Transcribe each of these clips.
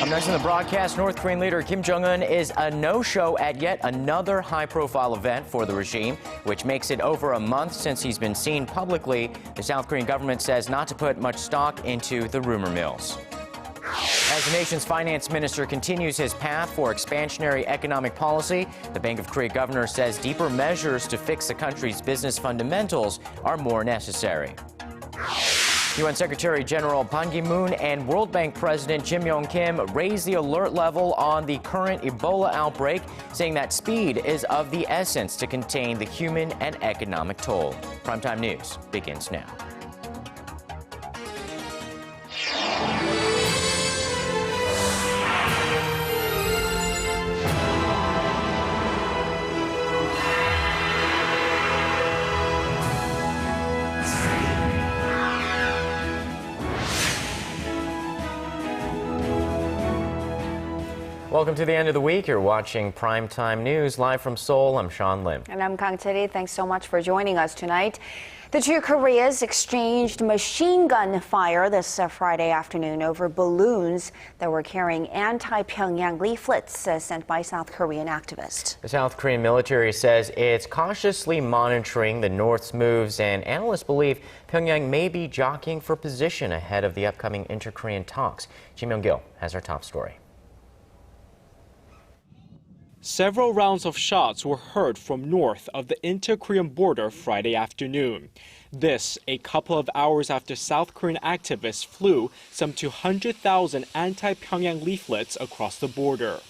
Up next in the broadcast, North Korean leader Kim Jong-un is a no-show at yet another high-profile event for the regime, which makes it over a month since he's been seen publicly. The South Korean government says not to put much stock into the rumor mills. As the nation's finance minister continues his path for expansionary economic policy, the Bank of Korea governor says deeper measures to fix the country's business fundamentals are more necessary. UN Secretary General Ban Ki-moon and World Bank President Kim raised the alert level on the current Ebola outbreak, saying that speed is of the essence to contain the human and economic toll. Primetime News begins now. Welcome to the end of the week. You're watching Primetime News live from Seoul. I'm Sean Lim. And I'm Kang Chery. Thanks so much for joining us tonight. The two Koreas exchanged machine gun fire this Friday afternoon over balloons that were carrying anti-Pyongyang leaflets sent by South Korean activists. The South Korean military says it's cautiously monitoring the North's moves, and analysts believe Pyongyang may be jockeying for position ahead of the upcoming inter-Korean talks. Kim Jong-un has our top story. Several rounds of shots were heard from north of the inter-Korean border Friday afternoon. This, a couple of hours after South Korean activists flew some 200,000 anti-Pyongyang leaflets across the border.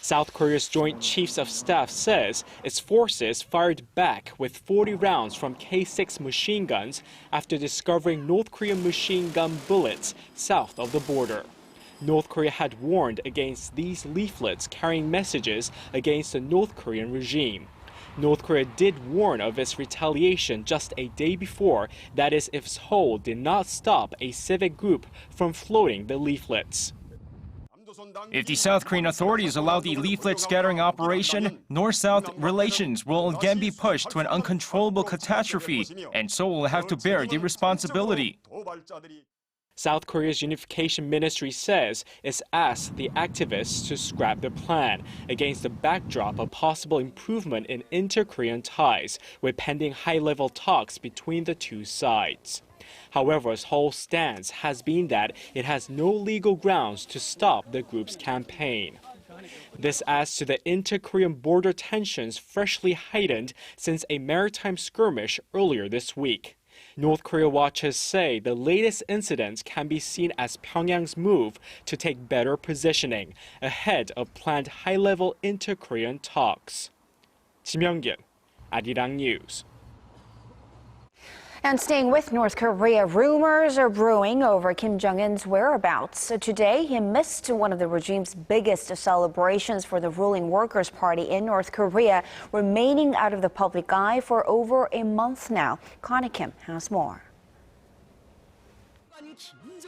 South Korea's Joint Chiefs of Staff says its forces fired back with 40 rounds from K-6 machine guns after discovering North Korean machine gun bullets south of the border. North Korea had warned against these leaflets carrying messages against the North Korean regime. North Korea did warn of its retaliation just a day before, that is, if Seoul did not stop a civic group from floating the leaflets. If the South Korean authorities allow the leaflet scattering operation, North-South relations will again be pushed to an uncontrollable catastrophe, and Seoul will have to bear the responsibility. South Korea's Unification Ministry says it's asked the activists to scrap the plan against the backdrop of possible improvement in inter-Korean ties with pending high-level talks between the two sides. However, Seoul's stance has been that it has no legal grounds to stop the group's campaign. This adds to the inter-Korean border tensions freshly heightened since a maritime skirmish earlier this week. North Korea watchers say the latest incidents can be seen as Pyongyang's move to take better positioning ahead of planned high-level inter-Korean talks. Kim Jong-un, Arirang News. And staying with North Korea, rumors are brewing over Kim Jong-un's whereabouts. So today, he missed one of the regime's biggest celebrations for the ruling Workers' Party in North Korea, remaining out of the public eye for over a month now. Connie Kim has more.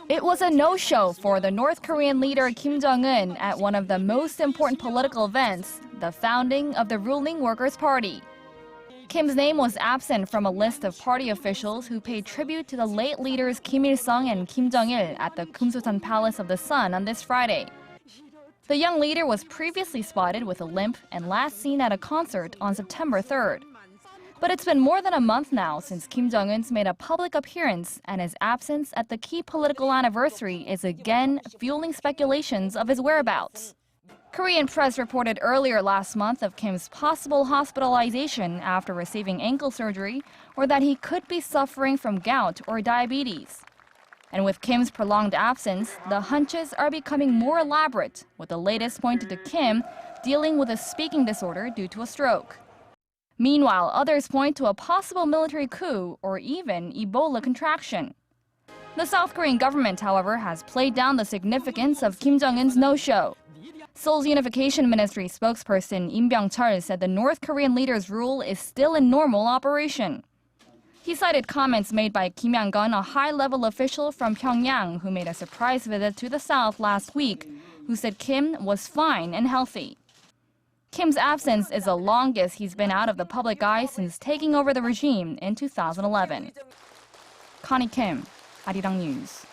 It was a no-show for the North Korean leader Kim Jong-un at one of the most important political events, the founding of the ruling Workers' Party. Kim's name was absent from a list of party officials who paid tribute to the late leaders Kim Il-sung and Kim Jong-il at the Kumsusan Palace of the Sun on this Friday. The young leader was previously spotted with a limp and last seen at a concert on September 3rd. But it's been more than a month now since Kim Jong-un's made a public appearance, and his absence at the key political anniversary is again fueling speculations of his whereabouts. Korean press reported earlier last month of Kim's possible hospitalization after receiving ankle surgery, or that he could be suffering from gout or diabetes. And with Kim's prolonged absence, the hunches are becoming more elaborate, with the latest pointed to Kim dealing with a speaking disorder due to a stroke. Meanwhile, others point to a possible military coup or even Ebola contraction. The South Korean government, however, has played down the significance of Kim Jong-un's no-show. Seoul's Unification Ministry spokesperson Im Byung-chul said the North Korean leader's rule is still in normal operation. He cited comments made by Kim Yang-gun, a high-level official from Pyongyang who made a surprise visit to the south last week, who said Kim was fine and healthy. Kim's absence is the longest he's been out of the public eye since taking over the regime in 2011. Connie Kim, Arirang News.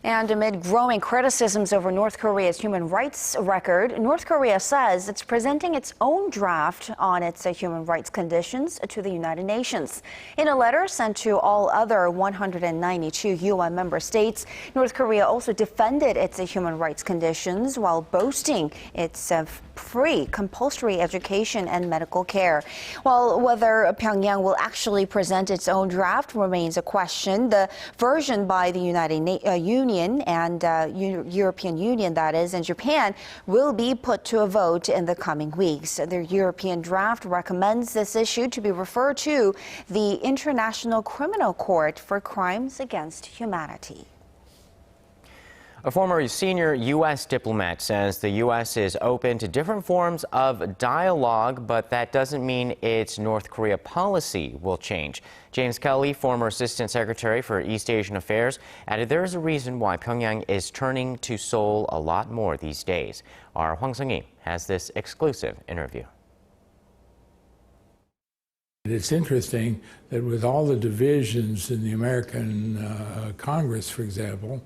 And amid growing criticisms over North Korea's human rights record, North Korea says it's presenting its own draft on its human rights conditions to the United Nations. In a letter sent to all other 192 UN member states, North Korea also defended its human rights conditions while boasting its free compulsory education and medical care. While whether Pyongyang will actually present its own draft remains a question, the version by the United Union and European Union, that is, and Japan will be put to a vote in the coming weeks. The European draft recommends this issue to be referred to the International Criminal Court for Crimes Against Humanity. A former senior U.S. diplomat says the U.S. is open to different forms of dialogue, but that doesn't mean its North Korea policy will change. James Kelly, former Assistant Secretary for East Asian Affairs, added there is a reason why Pyongyang is turning to Seoul a lot more these days. Our Hwang Sung-hee has this exclusive interview. It's interesting that with all the divisions in the American Congress, for example,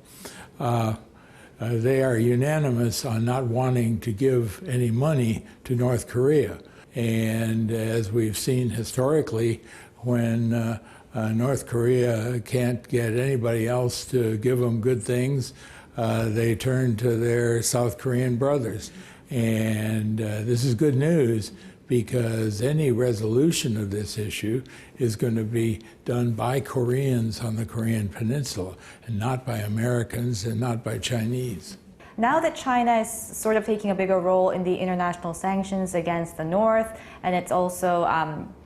they are unanimous on not wanting to give any money to North Korea. And as we've seen historically, when North Korea can't get anybody else to give them good things, they turn to their South Korean brothers. And this is good news, because any resolution of this issue is going to be done by Koreans on the Korean Peninsula, and not by Americans and not by Chinese. Now that China is sort of taking a bigger role in the international sanctions against the North, and it's also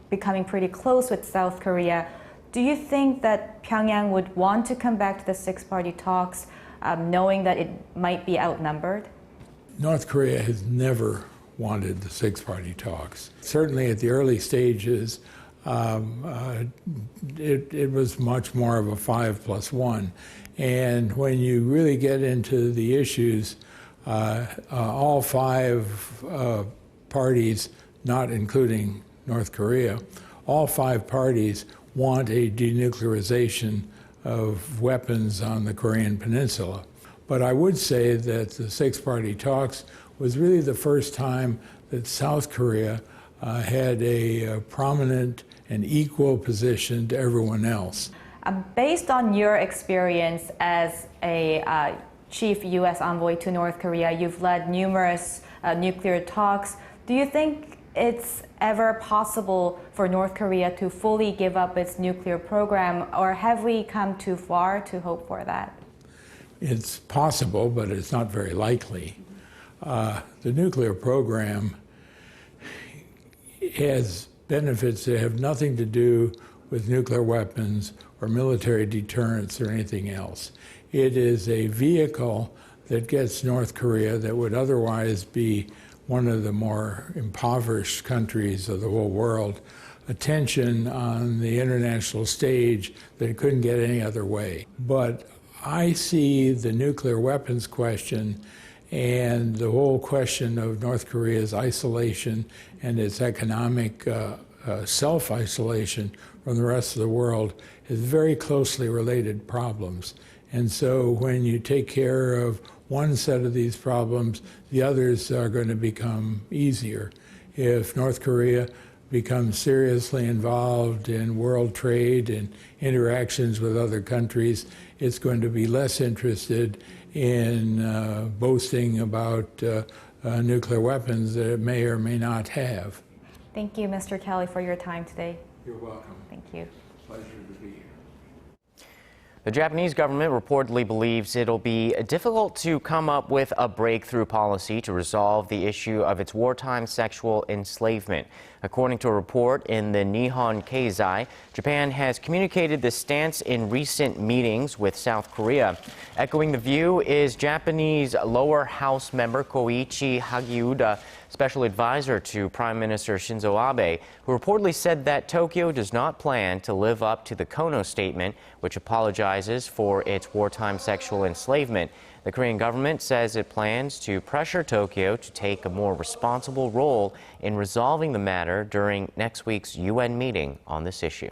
becoming pretty close with South Korea, do you think that Pyongyang would want to come back to the six-party talks, knowing that it might be outnumbered? North Korea has never wanted the six-party talks. Certainly at the early stages, it was much more of a 5+1. And when you really get into the issues, all five parties, not including North Korea, all five parties want a denuclearization of weapons on the Korean Peninsula. But I would say that the six-party talks was really the first time that South Korea had a prominent and equal position to everyone else. Based on your experience as a chief U.S. envoy to North Korea, you've led numerous nuclear talks. Do you think it's ever possible for North Korea to fully give up its nuclear program, or have we come too far to hope for that? It's possible, but it's not very likely. The nuclear program has benefits that have nothing to do with nuclear weapons or military deterrence or anything else. It is a vehicle that gets North Korea, that would otherwise be one of the more impoverished countries of the whole world, attention on the international stage that it couldn't get any other way. But I see the nuclear weapons question and the whole question of North Korea's isolation and its economic self-isolation from the rest of the world as very closely related problems. And so when you take care of one set of these problems, the others are going to become easier. If North Korea becomes seriously involved in world trade and interactions with other countries, it's going to be less interested in boasting about nuclear weapons that it may or may not have. Thank you, Mr. Kelly, for your time today. You're welcome. Thank you. Pleasure to be here. The Japanese government reportedly believes it'll be difficult to come up with a breakthrough policy to resolve the issue of its wartime sexual enslavement. According to a report in the Nihon Keizai, Japan has communicated this stance in recent meetings with South Korea. Echoing the view is Japanese lower house member Koichi Hagiuda, special advisor to Prime Minister Shinzo Abe, who reportedly said that Tokyo does not plan to live up to the Kono statement, which apologizes for its wartime sexual enslavement. The Korean government says it plans to pressure Tokyo to take a more responsible role in resolving the matter during next week's UN meeting on this issue.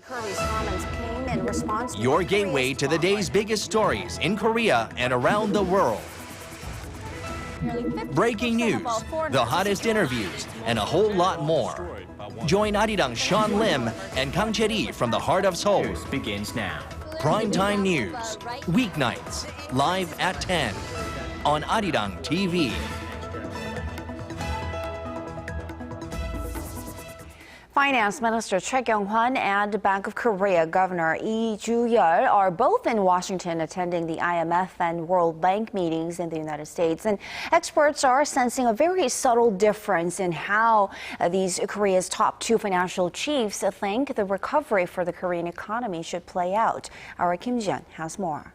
Curry's comments came in response. Your gateway to the day's biggest stories in Korea and around the world. Breaking news, the hottest interviews, and a whole lot more. Join Arirang Sean Lim and Kang Chery from the heart of Seoul. Begins now. Primetime news, weeknights, live at 10 on Arirang TV. Finance Minister Choi Kyung-hwan and Bank of Korea Governor Lee Ju-yeol are both in Washington attending the IMF and World Bank meetings in the United States. And experts are sensing a very subtle difference in how these Korea's top two financial chiefs think the recovery for the Korean economy should play out. Our Kim Jong-un has more.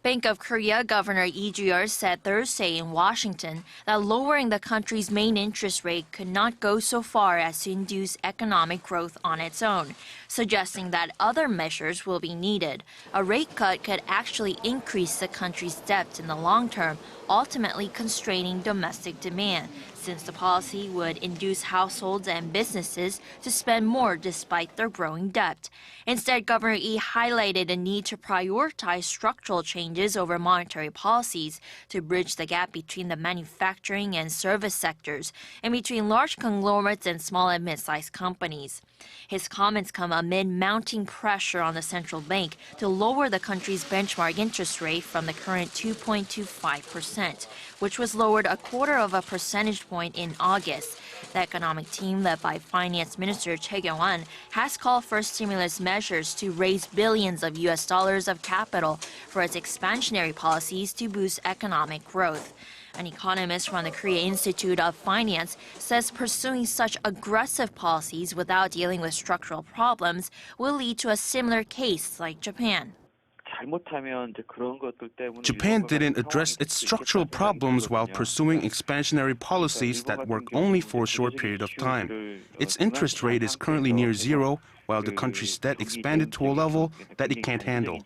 Bank of Korea Governor Lee Ju-yeol said Thursday in Washington that lowering the country's main interest rate could not go so far as to induce economic growth on its own, suggesting that other measures will be needed. A rate cut could actually increase the country's debt in the long term, ultimately constraining domestic demand, since the policy would induce households and businesses to spend more despite their growing debt. Instead, Governor Lee highlighted the need to prioritize structural changes over monetary policies to bridge the gap between the manufacturing and service sectors and between large conglomerates and small and mid-sized companies. His comments come amid mounting pressure on the central bank to lower the country's benchmark interest rate from the current 2.25%, which was lowered 0.25 percentage point in August. The economic team, led by Finance Minister Choi Kyung-won, has called for stimulus measures to raise billions of US dollars of capital for its expansionary policies to boost economic growth. An economist from the Korea Institute of Finance says pursuing such aggressive policies without dealing with structural problems will lead to a similar case like Japan. Japan didn't address its structural problems while pursuing expansionary policies that work only for a short period of time. Its interest rate is currently near zero, while the country's debt expanded to a level that it can't handle.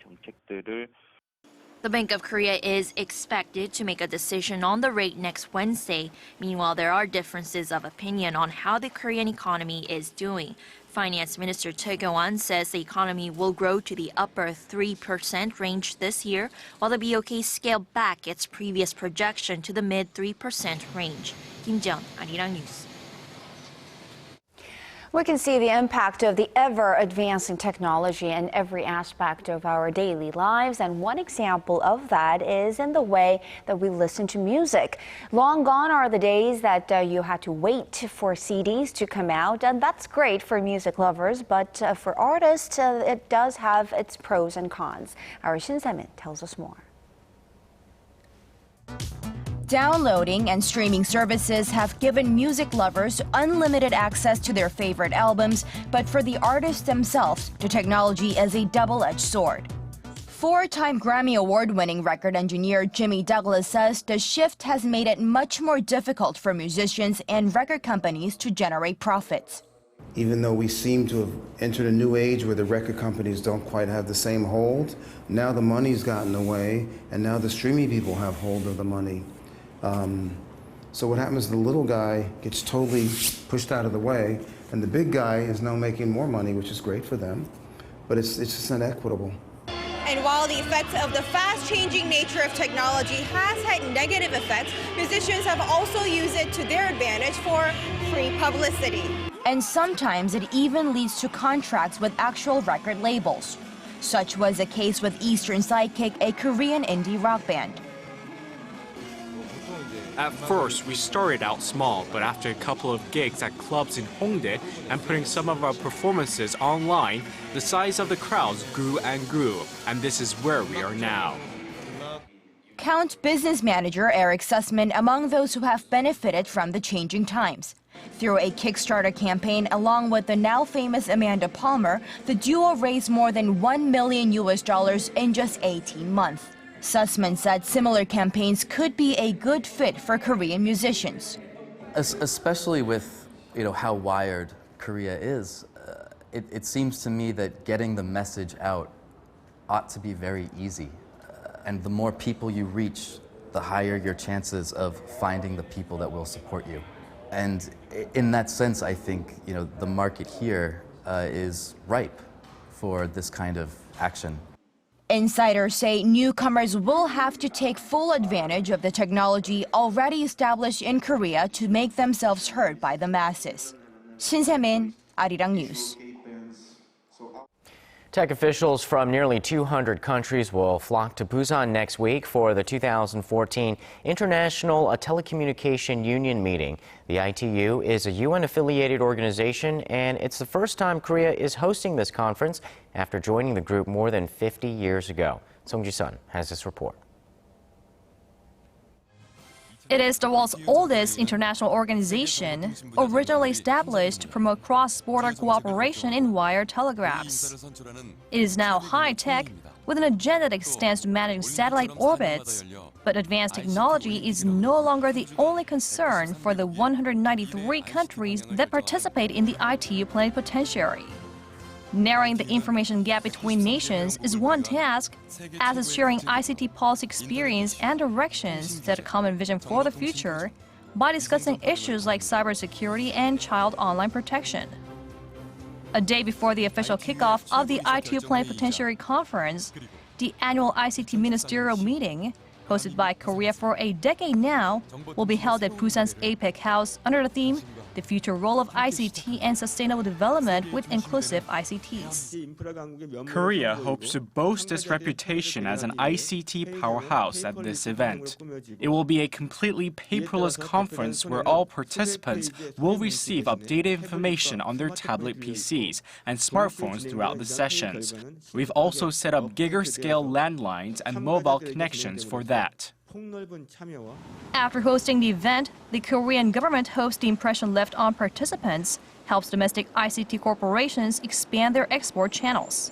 The Bank of Korea is expected to make a decision on the rate next Wednesday. Meanwhile, there are differences of opinion on how the Korean economy is doing. Finance Minister Choi Kyung-won says the economy will grow to the upper 3% range this year, while the BOK scaled back its previous projection to the mid 3% range. Kim Jong-un, Arirang News. We can see the impact of the ever-advancing technology in every aspect of our daily lives, and one example of that is in the way that we listen to music. Long gone are the days that you had to wait for CDs to come out, and that's great for music lovers, but for artists, it does have its pros and cons. Our Shin Se-min tells us more. Downloading and streaming services have given music lovers unlimited access to their favorite albums, but for the artists themselves, the technology is a double-edged sword. Four-time Grammy Award-winning record engineer Jimmy Douglas says the shift has made it much more difficult for musicians and record companies to generate profits. Even though we seem to have entered a new age where the record companies don't quite have the same hold, now the money's gotten away, and now the streaming people have hold of the money. So what happens, the little guy gets totally pushed out of the way, and the big guy is now making more money, which is great for them, but it's just not equitable. And while the effects of the fast-changing nature of technology has had negative effects, musicians have also used it to their advantage for free publicity. And sometimes it even leads to contracts with actual record labels. Such was the case with Eastern Sidekick, a Korean indie rock band. At first, we started out small, but after a couple of gigs at clubs in Hongdae and putting some of our performances online, the size of the crowds grew and grew, and this is where we are now. Count business manager Eric Sussman among those who have benefited from the changing times. Through a Kickstarter campaign along with the now famous Amanda Palmer, the duo raised more than $1 million in just 18 months. Sussman said similar campaigns could be a good fit for Korean musicians. Especially with how wired Korea is, it seems to me that getting the message out ought to be very easy. And the more people you reach, the higher your chances of finding the people that will support you. And in that sense, I think the market here is ripe for this kind of action. Insiders say newcomers will have to take full advantage of the technology already established in Korea to make themselves heard by the masses. Shin Se-min, Arirang News. Tech officials from nearly 200 countries will flock to Busan next week for the 2014 International Telecommunication Union meeting. The ITU is a UN-affiliated organization, and it's the first time Korea is hosting this conference after joining the group more than 50 years ago. Song Ji-sun has this report. It is the world's oldest international organization, originally established to promote cross-border cooperation in wire telegraphs. It is now high-tech, with an agenda that extends to managing satellite orbits. But advanced technology is no longer the only concern for the 193 countries that participate in the ITU plenipotentiary. Narrowing the information gap between nations is one task, as is sharing ICT policy experience and directions that a common vision for the future by discussing issues like cybersecurity and child online protection. A day before the official kickoff of the ITU Plenipotentiary Conference, the annual ICT ministerial meeting, hosted by Korea for a decade now, will be held at Busan's APEC House under the theme The Future Role of ICT and Sustainable Development with Inclusive ICTs. Korea hopes to boast its reputation as an ICT powerhouse at this event. It will be a completely paperless conference where all participants will receive updated information on their tablet PCs and smartphones throughout the sessions. We've also set up giga-scale landlines and mobile connections for that. After hosting the event, the Korean government hopes the impression left on participants helps domestic ICT corporations expand their export channels.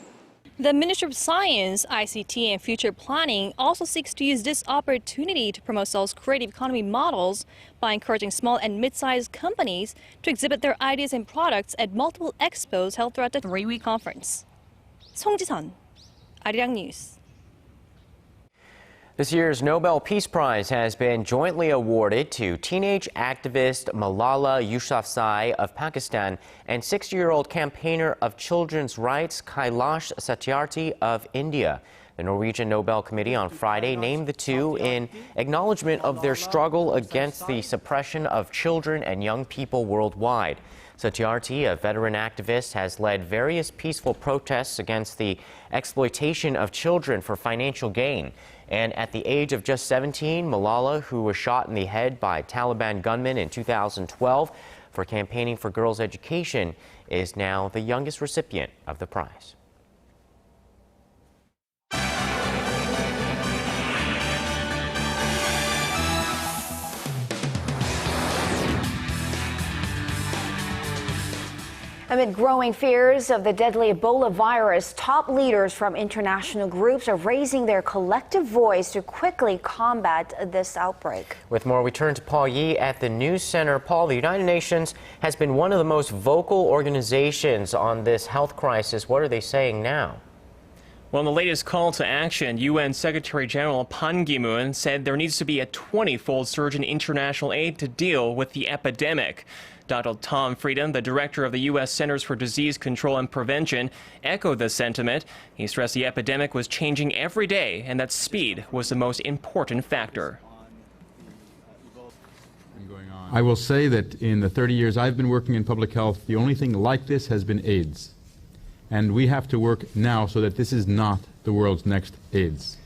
The Ministry of Science, ICT and Future Planning also seeks to use this opportunity to promote Seoul's creative economy models by encouraging small and mid-sized companies to exhibit their ideas and products at multiple expos held throughout the 3-week conference. Song Ji-sun, Arirang News. This year's Nobel Peace Prize has been jointly awarded to teenage activist Malala Yousafzai of Pakistan and 60-year-old campaigner of children's rights Kailash Satyarthi of India. The Norwegian Nobel Committee on Friday named the two in acknowledgement of their struggle against the suppression of children and young people worldwide. Satyarthi, a veteran activist, has led various peaceful protests against the exploitation of children for financial gain. And at the age of just 17, Malala, who was shot in the head by Taliban gunmen in 2012 for campaigning for girls' education, is now the youngest recipient of the prize. Amid growing fears of the deadly Ebola virus, top leaders from international groups are raising their collective voice to quickly combat this outbreak. With more, we turn to Paul Yee at the News Center. Paul, the United Nations has been one of the most vocal organizations on this health crisis. What are they saying now? Well, in the latest call to action, UN Secretary General Ban Ki-moon said there needs to be a 20-fold surge in international aid to deal with the epidemic. Dr. Tom Frieden, the director of the U.S. Centers for Disease Control and Prevention, echoed the sentiment. He stressed the epidemic was changing every day and that speed was the most important factor. I will say that in the 30 years I've been working in public health, the only thing like this has been AIDS. And we have to work now so that this is not the world's next AIDS.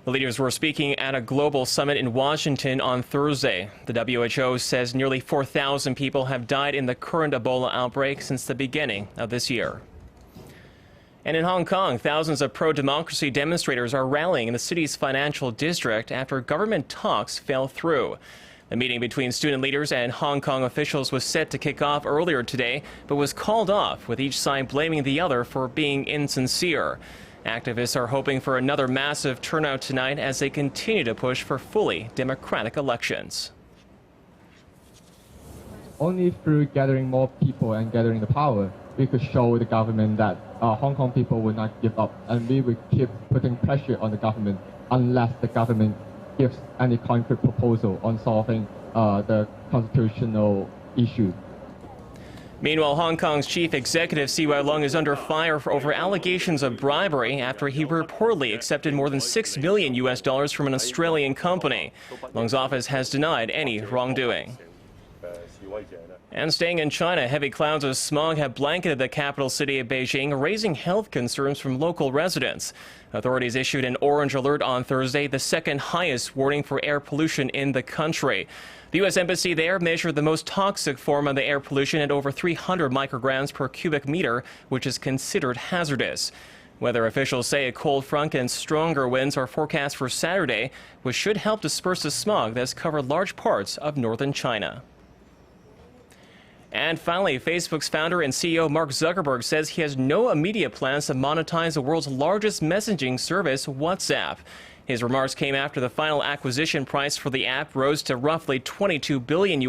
The leaders were speaking at a global summit in Washington on Thursday. The WHO says nearly 4,000 people have died in the current Ebola outbreak since the beginning of this year. And in Hong Kong, thousands of pro-democracy demonstrators are rallying in the city's financial district after government talks fell through. The meeting between student leaders and Hong Kong officials was set to kick off earlier today, but was called off, with each side blaming the other for being insincere. Activists are hoping for another massive turnout tonight as they continue to push for fully democratic elections. Only through gathering more people and gathering the power, we could show the government that Hong Kong people will not give up, and we will keep putting pressure on the government unless the government gives any concrete proposal on solving the constitutional issue. Meanwhile, Hong Kong's chief executive CY Leung is under fire over allegations of bribery after he reportedly accepted more than $6 million from an Australian company. Leung's office has denied any wrongdoing. And staying in China, heavy clouds of smog have blanketed the capital city of Beijing, raising health concerns from local residents. Authorities issued an orange alert on Thursday, the second highest warning for air pollution in the country. The U.S. Embassy there measured the most toxic form of the air pollution at over 300 micrograms per cubic meter, which is considered hazardous. Weather officials say a cold front and stronger winds are forecast for Saturday, which should help disperse the smog that's covered large parts of northern China. And finally, Facebook's founder and CEO Mark Zuckerberg says he has no immediate plans to monetize the world's largest messaging service, WhatsApp. His remarks came after the final acquisition price for the app rose to roughly $22 billion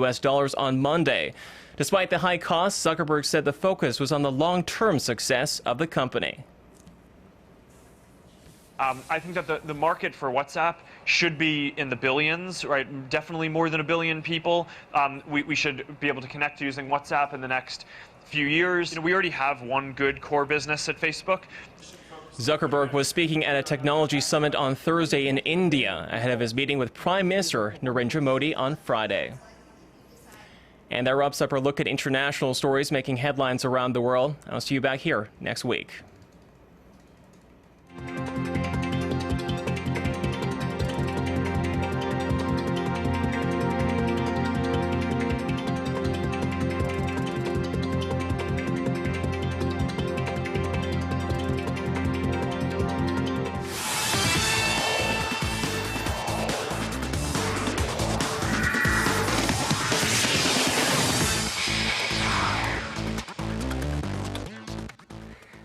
on Monday. Despite the high cost, Zuckerberg said the focus was on the long-term success of the company. I think that the market for WhatsApp should be in the billions, right? Definitely more than 1 billion people. We should be able to connect using WhatsApp in the next few years. We already have one good core business at Facebook. Zuckerberg was speaking at a technology summit on Thursday in India ahead of his meeting with Prime Minister Narendra Modi on Friday. And that wraps up our look at international stories making headlines around the world. I'll see you back here next week.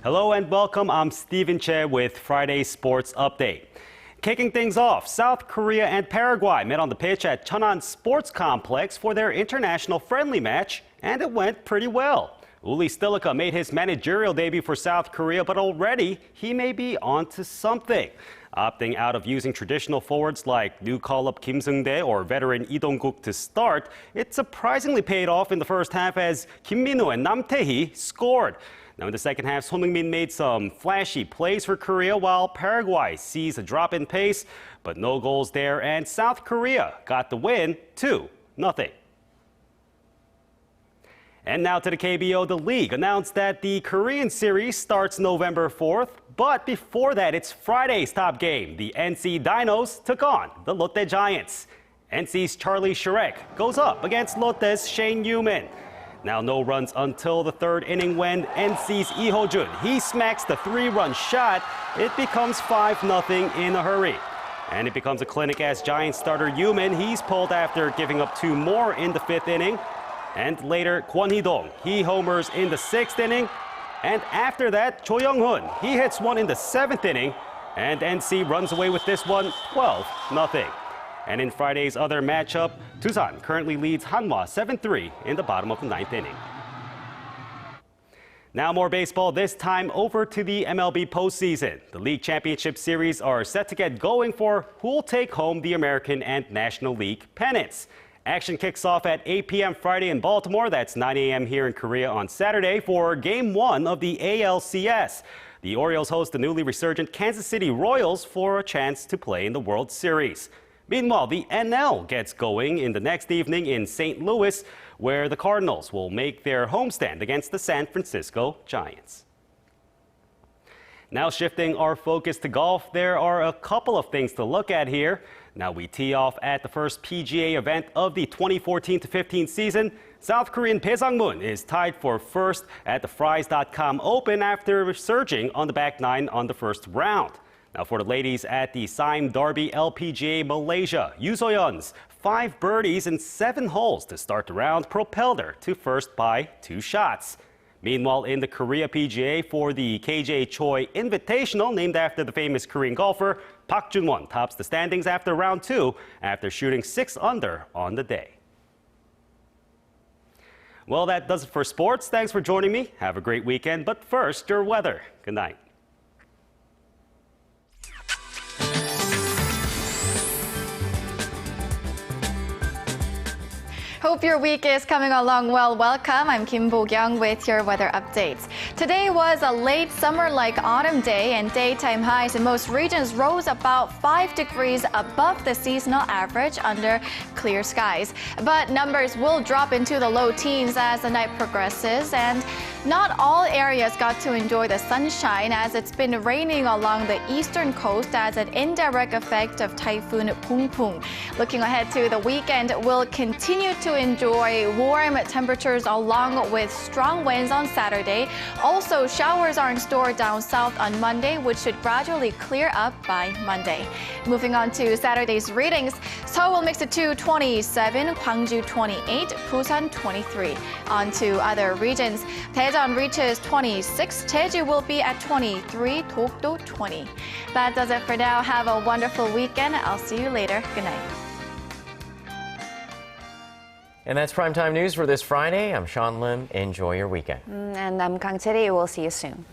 Hello and welcome. I'm Stephen Che with Friday Sports Update. Kicking things off, South Korea and Paraguay met on the pitch at Cheonan Sports Complex for their international friendly match, and it went pretty well. Uli Stilica made his managerial debut for South Korea, but already he may be onto something. Opting out of using traditional forwards like new call-up Kim Seung-dae or veteran Lee Dong-guk to start, it surprisingly paid off in the first half as Kim Min-woo and Nam Tae-hee scored. Now in the second half, Son Heung-min made some flashy plays for Korea while Paraguay sees a drop in pace, but no goals there, and South Korea got the win 2-0. And now to the KBO. The league announced that the Korean series starts November 4th, but before that, it's Friday's top game. The NC Dinos took on the Lotte Giants. NC's Charlie Shrek goes up against Lotte's Shane Yumin. Now no runs until the third inning when NC's Lee Ho-jun, he smacks the 3-run shot. It becomes 5-0 in a hurry. And it becomes a clinic as Giants starter Yumin, he's pulled after giving up 2 more in the 5th inning. And later, Kwon Hee-dong, he homers in the 6th inning. And after that, Cho Young-hoon, he hits one in the 7th inning. And NC runs away with this one, 12-0. And in Friday's other matchup, Tusan currently leads Hanwha 7-3 in the bottom of the 9th inning. Now more baseball, this time over to the MLB postseason. The League Championship Series are set to get going for who'll take home the American and National League pennants. Action kicks off at 8 p.m. Friday in Baltimore. That's 9 a.m. here in Korea on Saturday for Game 1 of the ALCS. The Orioles host the newly resurgent Kansas City Royals for a chance to play in the World Series. Meanwhile, the NL gets going in the next evening in St. Louis, where the Cardinals will make their homestand against the San Francisco Giants. Now shifting our focus to golf, there are a couple of things to look at here. Now we tee off at the first PGA event of the 2014-15 season. South Korean Bae Sang-moon is tied for first at the Fries.com Open after surging on the back nine on the first round. Now for the ladies at the Sime Darby LPGA Malaysia, Yoo So-yeon's 5 birdies in 7 holes to start the round propelled her to first by 2 shots. Meanwhile, in the Korea PGA for the KJ Choi Invitational, named after the famous Korean golfer, Park Jun-won tops the standings after round 2 after shooting 6 under on the day. Well, that does it for sports. Thanks for joining me. Have a great weekend. But first, your weather. Good night. Hope your week is coming along well. Welcome. I'm Kim Bo-kyung with your weather updates. Today was a late summer-like autumn day, and daytime highs in most regions rose about 5 degrees above the seasonal average under clear skies. But numbers will drop into the low teens as the night progresses, and not all areas got to enjoy the sunshine as it's been raining along the eastern coast as an indirect effect of Typhoon Pungpung. Looking ahead to the weekend, we'll continue to enjoy warm temperatures along with strong winds on Saturday. Also, showers are in store down south on Monday, which should gradually clear up by Monday. Moving on to Saturday's readings, Seoul will mix it to 27, Gwangju 28, Busan 23. On to other regions. Daejeon reaches 26, Jeju will be at 23, Dokdo 20. That does it for now. Have a wonderful weekend. I'll see you later. Good night. And that's Primetime News for this Friday. I'm Sean Lim. Enjoy your weekend. And I'm Kang Chery. We'll see you soon.